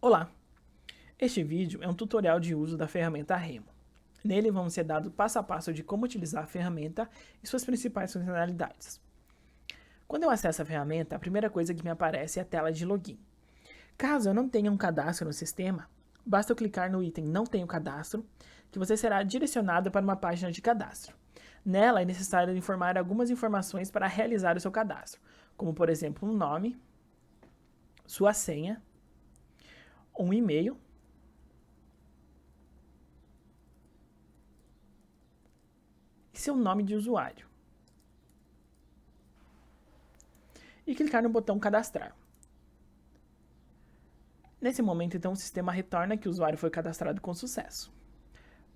Olá! Este vídeo é um tutorial de uso da ferramenta Remo. Nele vamos ser dado passo a passo de como utilizar a ferramenta e suas principais funcionalidades. Quando eu acesso a ferramenta, a primeira coisa que me aparece é a tela de login. Caso eu não tenha um cadastro no sistema, basta eu clicar no item Não tenho cadastro, que você será direcionado para uma página de cadastro. Nela é necessário informar algumas informações para realizar o seu cadastro, como por exemplo um nome, sua senha, um e-mail e seu nome de usuário. E clicar no botão cadastrar. Nesse momento, então, o sistema retorna que o usuário foi cadastrado com sucesso.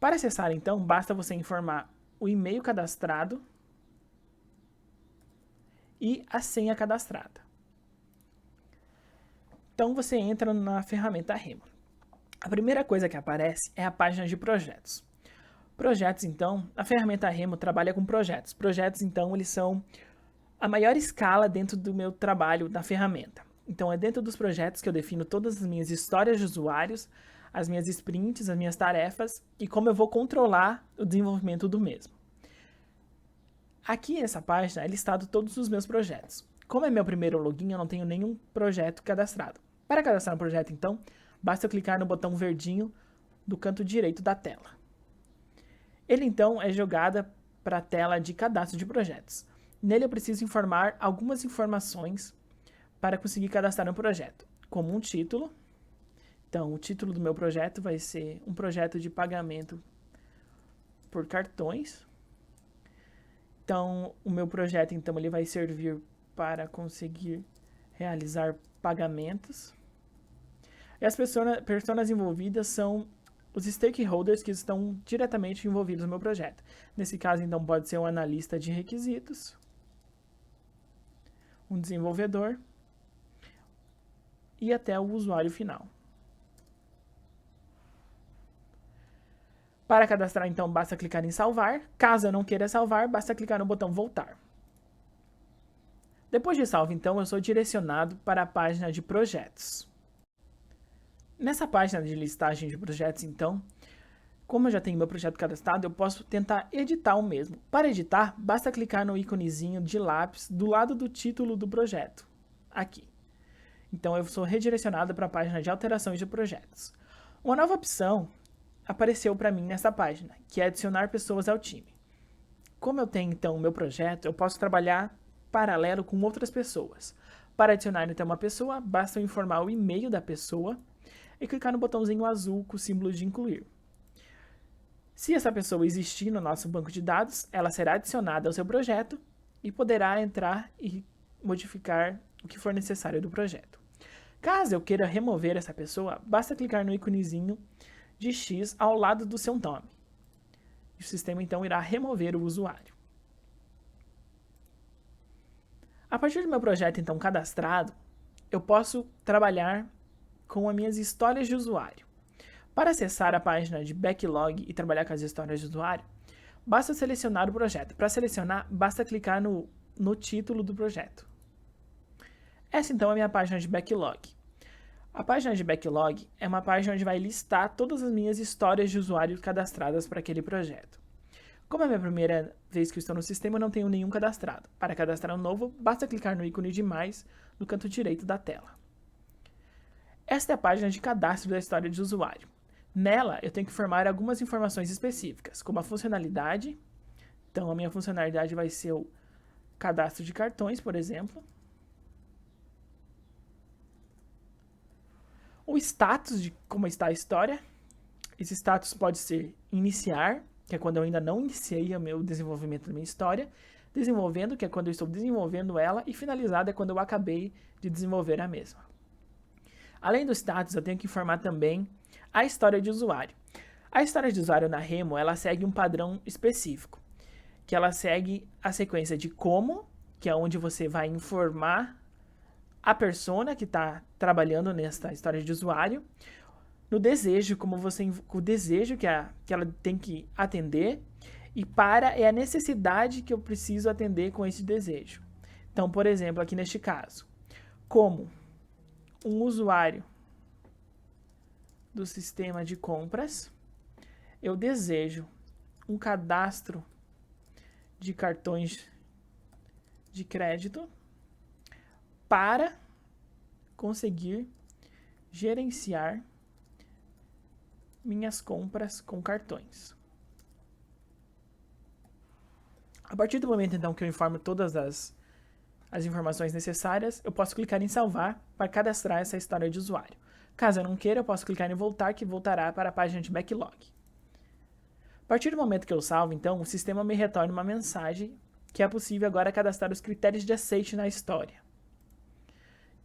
Para acessar, então, basta você informar o e-mail cadastrado e a senha cadastrada. Então, você entra na ferramenta Remo. A primeira coisa que aparece é a página de projetos. Projetos, então, a ferramenta Remo trabalha com projetos. Projetos, então, eles são a maior escala dentro do meu trabalho na ferramenta. Então, é dentro dos projetos que eu defino todas as minhas histórias de usuários, as minhas sprints, as minhas tarefas e como eu vou controlar o desenvolvimento do mesmo. Aqui nessa página é listado todos os meus projetos. Como é meu primeiro login, eu não tenho nenhum projeto cadastrado. Para cadastrar um projeto, então, basta eu clicar no botão verdinho do canto direito da tela. Ele, então, é jogado para a tela de cadastro de projetos. Nele eu preciso informar algumas informações para conseguir cadastrar um projeto, como um título. Então, o título do meu projeto vai ser um projeto de pagamento por cartões. Então, o meu projeto, então, ele vai servir para conseguir realizar pagamentos. E as pessoas envolvidas são os stakeholders que estão diretamente envolvidos no meu projeto. Nesse caso, então, pode ser um analista de requisitos, um desenvolvedor e até o usuário final. Para cadastrar, então, basta clicar em salvar. Caso eu não queira salvar, basta clicar no botão voltar. Depois de salvo, então, eu sou direcionado para a página de projetos. Nessa página de listagem de projetos, então, como eu já tenho meu projeto cadastrado, eu posso tentar editar o mesmo. Para editar, basta clicar no íconezinho de lápis do lado do título do projeto, aqui. Então eu sou redirecionado para a página de alterações de projetos. Uma nova opção apareceu para mim nessa página, que é adicionar pessoas ao time. Como eu tenho então o meu projeto, eu posso trabalhar paralelo com outras pessoas. Para adicionar então uma pessoa, basta eu informar o e-mail da pessoa e clicar no botãozinho azul com o símbolo de incluir. Se essa pessoa existir no nosso banco de dados, ela será adicionada ao seu projeto e poderá entrar e modificar o que for necessário do projeto. Caso eu queira remover essa pessoa, basta clicar no íconezinho de X ao lado do seu nome. O sistema então irá remover o usuário. A partir do meu projeto então cadastrado, eu posso trabalhar com as minhas histórias de usuário. Para acessar a página de backlog e trabalhar com as histórias de usuário, basta selecionar o projeto. Para selecionar, basta clicar no título do projeto. Essa então é a minha página de backlog. A página de backlog é uma página onde vai listar todas as minhas histórias de usuário cadastradas para aquele projeto. Como é a minha primeira vez que eu estou no sistema, eu não tenho nenhum cadastrado. Para cadastrar um novo, basta clicar no ícone de mais no canto direito da tela. Esta é a página de cadastro da história de usuário. Nela, eu tenho que informar algumas informações específicas, como a funcionalidade. Então, a minha funcionalidade vai ser o cadastro de cartões, por exemplo. O status de como está a história. Esse status pode ser iniciar, que é quando eu ainda não iniciei o meu desenvolvimento da minha história. Desenvolvendo, que é quando eu estou desenvolvendo ela. E finalizado é quando eu acabei de desenvolver a mesma. Além do status, eu tenho que informar também a história de usuário. A história de usuário na Remo, ela segue um padrão específico, que ela segue a sequência de como, que é onde você vai informar a persona que está trabalhando nessa história de usuário, no desejo, o desejo que ela tem que atender, e para é a necessidade que eu preciso atender com esse desejo. Então, por exemplo, aqui neste caso, como um usuário do sistema de compras, eu desejo um cadastro de cartões de crédito para conseguir gerenciar minhas compras com cartões. A partir do momento, então, que eu informo todas as informações necessárias, eu posso clicar em salvar para cadastrar essa história de usuário. Caso eu não queira, eu posso clicar em voltar, que voltará para a página de backlog. A partir do momento que eu salvo, então, o sistema me retorna uma mensagem que é possível agora cadastrar os critérios de aceite na história.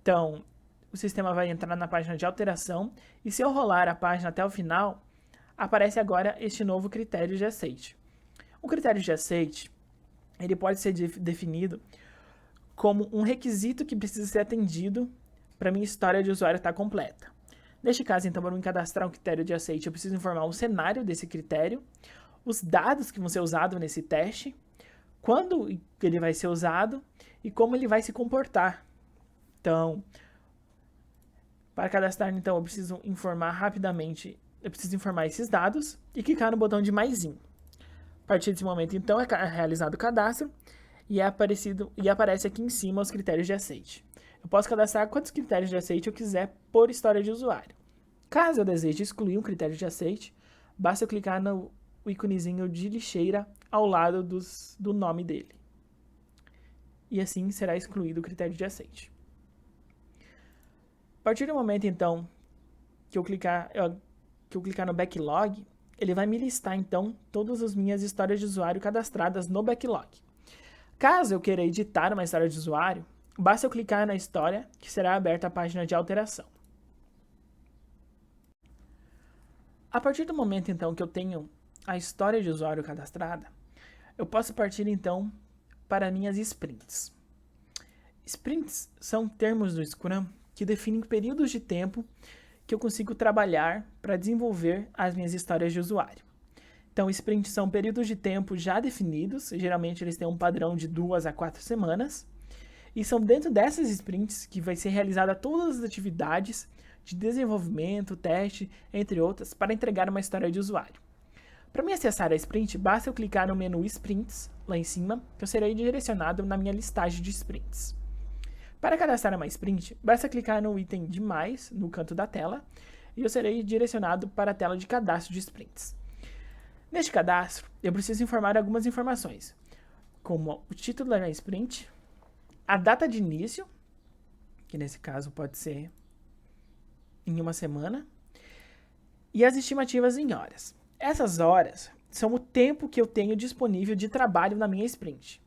Então, o sistema vai entrar na página de alteração e se eu rolar a página até o final, aparece agora este novo critério de aceite. O critério de aceite, ele pode ser definido como um requisito que precisa ser atendido para minha história de usuário estar completa. Neste caso, então, para me cadastrar um critério de aceite, eu preciso informar o cenário desse critério, os dados que vão ser usados nesse teste, quando ele vai ser usado e como ele vai se comportar. Então, para cadastrar, então, eu preciso informar rapidamente, eu preciso informar esses dados e clicar no botão de mais. A partir desse momento, então, é realizado o cadastro e aparece aqui em cima os critérios de aceite. Eu posso cadastrar quantos critérios de aceite eu quiser por história de usuário. Caso eu deseje excluir um critério de aceite, basta eu clicar no íconezinho de lixeira ao lado do nome dele. E assim será excluído o critério de aceite. A partir do momento, então, que eu clicar no backlog, ele vai me listar, então, todas as minhas histórias de usuário cadastradas no backlog. Caso eu queira editar uma história de usuário, basta eu clicar na história, que será aberta a página de alteração. A partir do momento, então, que eu tenho a história de usuário cadastrada, eu posso partir, então, para minhas sprints. Sprints são termos do Scrum que definem períodos de tempo que eu consigo trabalhar para desenvolver as minhas histórias de usuário. Então, sprints são períodos de tempo já definidos, geralmente eles têm um padrão de 2 a 4 semanas, e são dentro dessas sprints que vai ser realizada todas as atividades de desenvolvimento, teste, entre outras, para entregar uma história de usuário. Para mim acessar a sprint, basta eu clicar no menu Sprints, lá em cima, que eu serei direcionado na minha listagem de sprints. Para cadastrar uma sprint, basta clicar no item de mais, no canto da tela, e eu serei direcionado para a tela de cadastro de sprints. Neste cadastro, eu preciso informar algumas informações, como o título da minha sprint, a data de início, que nesse caso pode ser em uma semana, e as estimativas em horas. Essas horas são o tempo que eu tenho disponível de trabalho na minha sprint.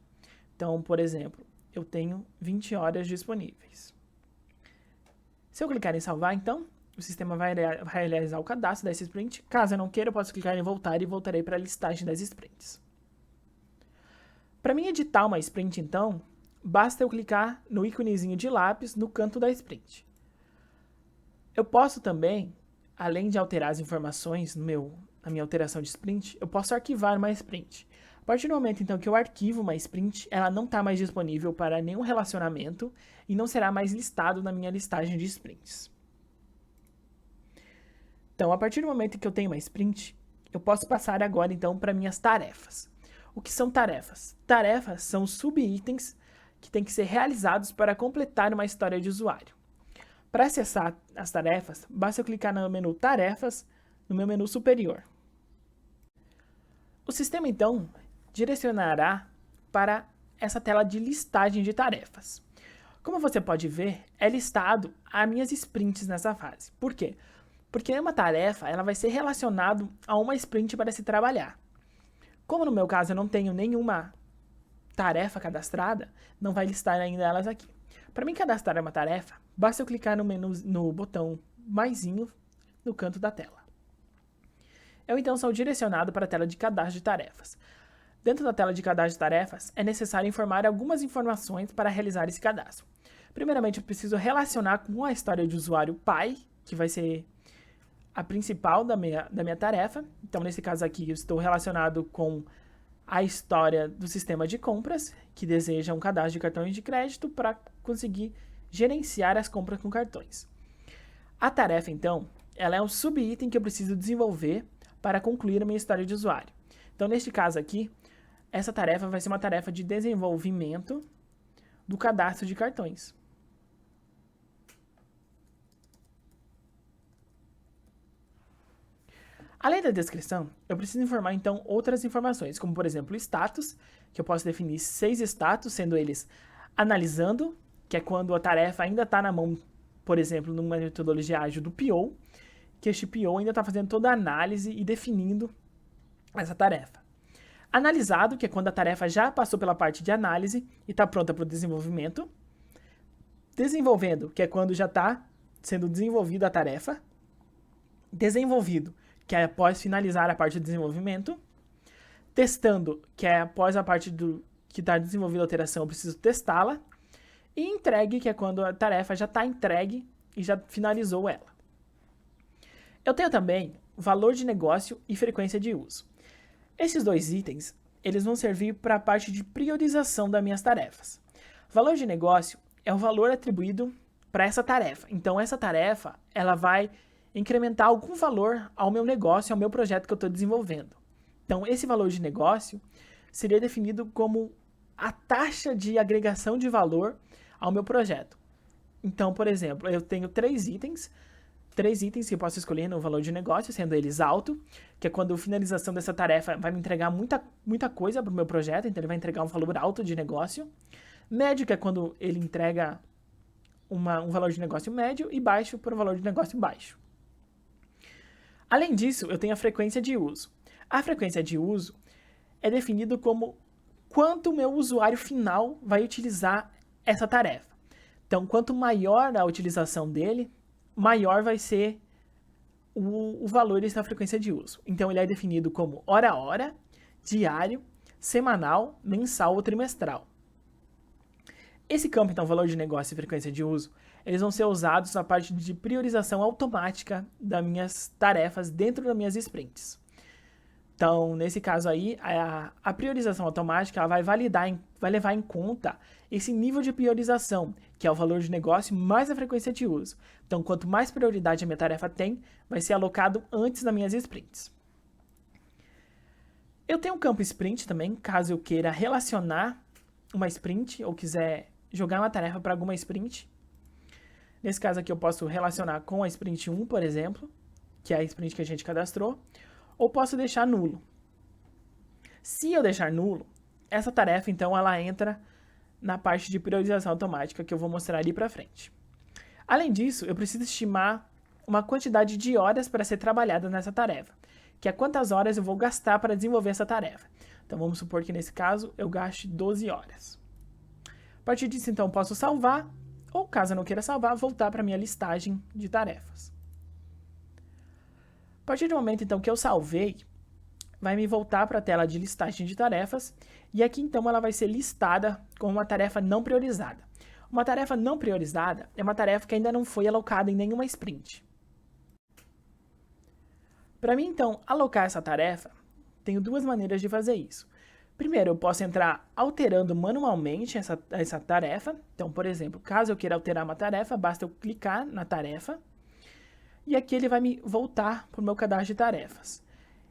Então, por exemplo, eu tenho 20 horas disponíveis. Se eu clicar em salvar, então, o sistema vai realizar o cadastro dessa sprint. Caso eu não queira, eu posso clicar em voltar e voltarei para a listagem das sprints. Para mim editar uma sprint, então, basta eu clicar no íconezinho de lápis no canto da sprint. Eu posso também, além de alterar as informações na minha alteração de sprint, eu posso arquivar uma sprint. A partir do momento, então, que eu arquivo uma sprint, ela não está mais disponível para nenhum relacionamento e não será mais listado na minha listagem de sprints. Então, a partir do momento que eu tenho uma sprint, eu posso passar agora, então, para minhas tarefas. O que são tarefas? Tarefas são subitens que têm que ser realizados para completar uma história de usuário. Para acessar as tarefas, basta eu clicar no menu Tarefas, no meu menu superior. O sistema, então, direcionará para essa tela de listagem de tarefas. Como você pode ver, é listado as minhas sprints nessa fase. Por quê? Porque uma tarefa ela vai ser relacionada a uma sprint para se trabalhar. Como no meu caso eu não tenho nenhuma tarefa cadastrada, não vai listar ainda elas aqui. Para mim cadastrar uma tarefa, basta eu clicar no botão maisinho no canto da tela. Eu então sou direcionado para a tela de cadastro de tarefas. Dentro da tela de cadastro de tarefas, é necessário informar algumas informações para realizar esse cadastro. Primeiramente, eu preciso relacionar com a história de usuário pai, que vai ser a principal da minha tarefa. Então, nesse caso aqui, eu estou relacionado com a história do sistema de compras, que deseja um cadastro de cartões de crédito para conseguir gerenciar as compras com cartões. A tarefa, então, ela é um subitem que eu preciso desenvolver para concluir a minha história de usuário. Então, neste caso aqui, essa tarefa vai ser uma tarefa de desenvolvimento do cadastro de cartões. Além da descrição, eu preciso informar então outras informações, como por exemplo o status, que eu posso definir 6 status, sendo eles analisando, que é quando a tarefa ainda está na mão, por exemplo, numa metodologia ágil do PO, que este PO ainda está fazendo toda a análise e definindo essa tarefa. Analisado, que é quando a tarefa já passou pela parte de análise e está pronta para o desenvolvimento. Desenvolvendo, que é quando já está sendo desenvolvida a tarefa. Desenvolvido, que é após finalizar a parte de desenvolvimento. Testando, que é após a parte que está desenvolvida a alteração, eu preciso testá-la. E entregue, que é quando a tarefa já está entregue e já finalizou ela. Eu tenho também valor de negócio e frequência de uso. Esses dois itens, eles vão servir para a parte de priorização das minhas tarefas. Valor de negócio é o valor atribuído para essa tarefa. Então, essa tarefa, ela vai incrementar algum valor ao meu negócio, ao meu projeto que eu estou desenvolvendo. Então, esse valor de negócio seria definido como a taxa de agregação de valor ao meu projeto. Então, por exemplo, eu tenho 3 itens que eu posso escolher no valor de negócio, sendo eles alto, que é quando a finalização dessa tarefa vai me entregar muita coisa para o meu projeto, então ele vai entregar um valor alto de negócio. Médio, que é quando ele entrega um valor de negócio médio, e baixo para um valor de negócio baixo. Além disso, eu tenho a frequência de uso. A frequência de uso é definido como quanto o meu usuário final vai utilizar essa tarefa. Então, quanto maior a utilização dele, maior vai ser o valor dessa frequência de uso. Então, ele é definido como hora a hora, diário, semanal, mensal ou trimestral. Esse campo, então, valor de negócio e frequência de uso, eles vão ser usados na parte de priorização automática das minhas tarefas dentro das minhas sprints. Então, nesse caso aí, a priorização automática ela vai levar em conta esse nível de priorização, que é o valor de negócio mais a frequência de uso. Então, quanto mais prioridade a minha tarefa tem, vai ser alocado antes das minhas sprints. Eu tenho um campo sprint também, caso eu queira relacionar uma sprint ou quiser jogar uma tarefa para alguma sprint. Nesse caso aqui eu posso relacionar com a sprint 1, por exemplo, que é a sprint que a gente cadastrou, ou posso deixar nulo. Se eu deixar nulo, essa tarefa então ela entra na parte de priorização automática que eu vou mostrar ali para frente. Além disso, eu preciso estimar uma quantidade de horas para ser trabalhada nessa tarefa, que é quantas horas eu vou gastar para desenvolver essa tarefa. Então vamos supor que nesse caso eu gaste 12 horas. A partir disso então eu posso salvar, ou caso eu não queira salvar, voltar para a minha listagem de tarefas. A partir do momento então que eu salvei, vai me voltar para a tela de listagem de tarefas, e aqui então ela vai ser listada como uma tarefa não priorizada. Uma tarefa não priorizada é uma tarefa que ainda não foi alocada em nenhuma sprint. Para mim então alocar essa tarefa, tenho 2 maneiras de fazer isso. Primeiro, eu posso entrar alterando manualmente essa tarefa. Então, por exemplo, caso eu queira alterar uma tarefa, basta eu clicar na tarefa, e aqui ele vai me voltar para o meu cadastro de tarefas.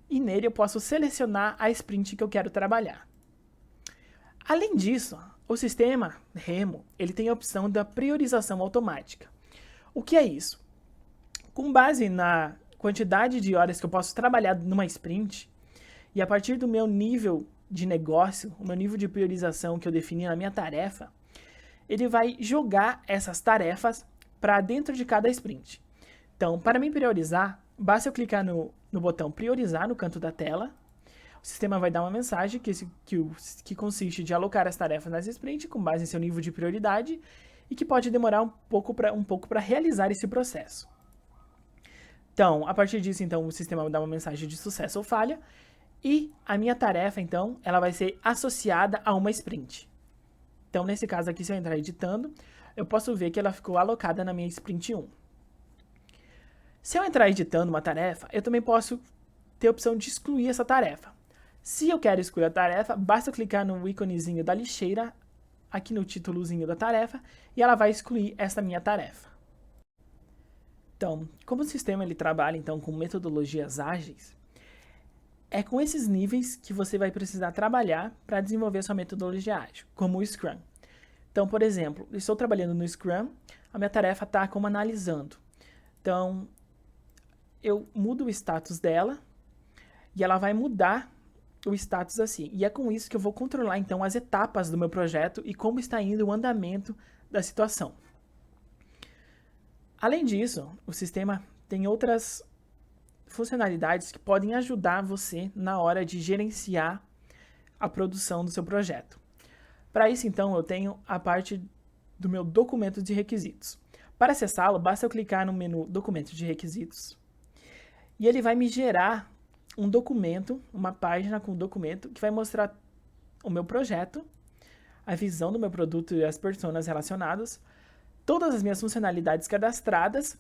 E nele eu posso selecionar a sprint que eu quero trabalhar. Além disso, o sistema Remo ele tem a opção da priorização automática. O que é isso? Com base na quantidade de horas que eu posso trabalhar numa sprint, e a partir do meu nível de negócio, o meu nível de priorização que eu defini na minha tarefa, ele vai jogar essas tarefas para dentro de cada sprint. Então, para me priorizar, basta eu clicar no botão priorizar no canto da tela. O sistema vai dar uma mensagem que consiste de alocar as tarefas nas sprints com base em seu nível de prioridade e que pode demorar um pouco para realizar esse processo. Então, a partir disso, então, o sistema vai dar uma mensagem de sucesso ou falha e a minha tarefa, então, ela vai ser associada a uma sprint. Então, nesse caso aqui, se eu entrar editando, eu posso ver que ela ficou alocada na minha sprint 1. Se eu entrar editando uma tarefa, eu também posso ter a opção de excluir essa tarefa. Se eu quero excluir a tarefa, basta eu clicar no íconezinho da lixeira, aqui no títulozinho da tarefa, e ela vai excluir essa minha tarefa. Então, como o sistema ele trabalha então com metodologias ágeis, é com esses níveis que você vai precisar trabalhar para desenvolver sua metodologia ágil, como o Scrum. Então, por exemplo, estou trabalhando no Scrum, a minha tarefa está como analisando. Então, eu mudo o status dela e ela vai mudar o status assim. E é com isso que eu vou controlar então as etapas do meu projeto e como está indo o andamento da situação. Além disso, o sistema tem outras funcionalidades que podem ajudar você na hora de gerenciar a produção do seu projeto. Para isso, então, eu tenho a parte do meu documento de requisitos. Para acessá-lo, basta eu clicar no menu Documento de Requisitos e ele vai me gerar um documento, uma página com um documento que vai mostrar o meu projeto, a visão do meu produto e as personas relacionadas, todas as minhas funcionalidades cadastradas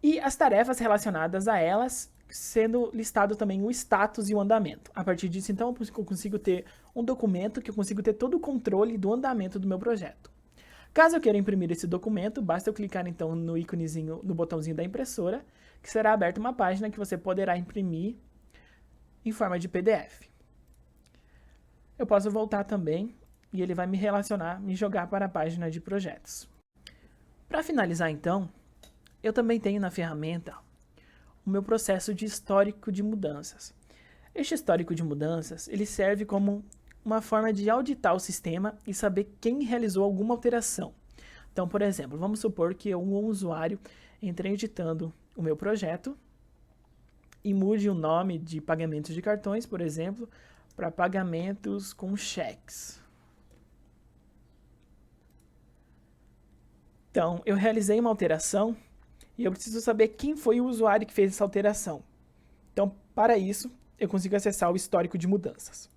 e as tarefas relacionadas a elas, sendo listado também o status e o andamento. A partir disso, então, eu consigo ter um documento que eu consigo ter todo o controle do andamento do meu projeto. Caso eu queira imprimir esse documento, basta eu clicar então no íconezinho, no botãozinho da impressora, que será aberta uma página que você poderá imprimir em forma de PDF. Eu posso voltar também e ele vai me relacionar, me jogar para a página de projetos. Para finalizar então, eu também tenho na ferramenta o meu processo de histórico de mudanças. Este histórico de mudanças, ele serve como uma forma de auditar o sistema e saber quem realizou alguma alteração. Então, por exemplo, vamos supor que um usuário entre editando o meu projeto e mude o nome de pagamentos de cartões, por exemplo, para pagamentos com cheques. Então, eu realizei uma alteração e eu preciso saber quem foi o usuário que fez essa alteração. Então, para isso, eu consigo acessar o histórico de mudanças.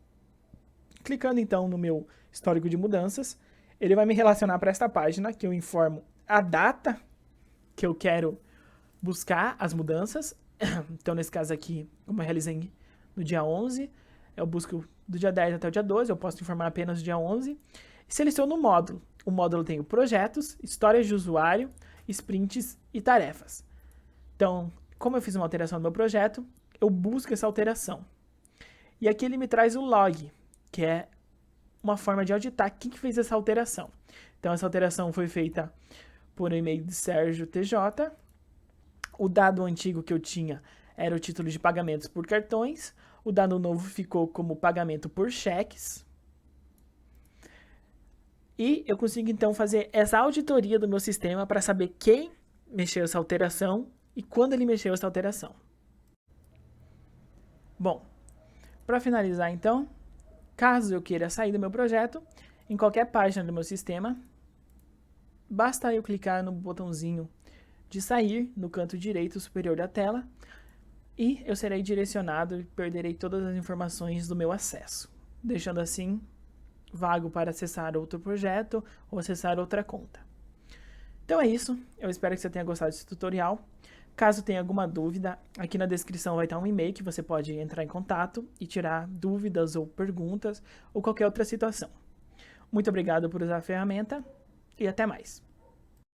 Clicando então no meu histórico de mudanças, ele vai me relacionar para esta página que eu informo a data que eu quero buscar as mudanças. Então, nesse caso aqui, como eu realizei no dia 11, eu busco do dia 10 até o dia 12, eu posso informar apenas o dia 11. E seleciono o módulo. O módulo tem projetos, histórias de usuário, sprints e tarefas. Então, como eu fiz uma alteração no meu projeto, eu busco essa alteração. E aqui ele me traz o log, que é uma forma de auditar quem que fez essa alteração. Então, essa alteração foi feita por e-mail de Sérgio TJ. O dado antigo que eu tinha era o título de pagamentos por cartões. O dado novo ficou como pagamento por cheques. E eu consigo então fazer essa auditoria do meu sistema para saber quem mexeu essa alteração e quando ele mexeu essa alteração. Bom, para finalizar então, caso eu queira sair do meu projeto, em qualquer página do meu sistema, basta eu clicar no botãozinho de sair no canto direito superior da tela e eu serei direcionado e perderei todas as informações do meu acesso, deixando assim vago para acessar outro projeto ou acessar outra conta. Então é isso, eu espero que você tenha gostado desse tutorial. Caso tenha alguma dúvida, aqui na descrição vai estar um e-mail que você pode entrar em contato e tirar dúvidas ou perguntas ou qualquer outra situação. Muito obrigado por usar a ferramenta e até mais.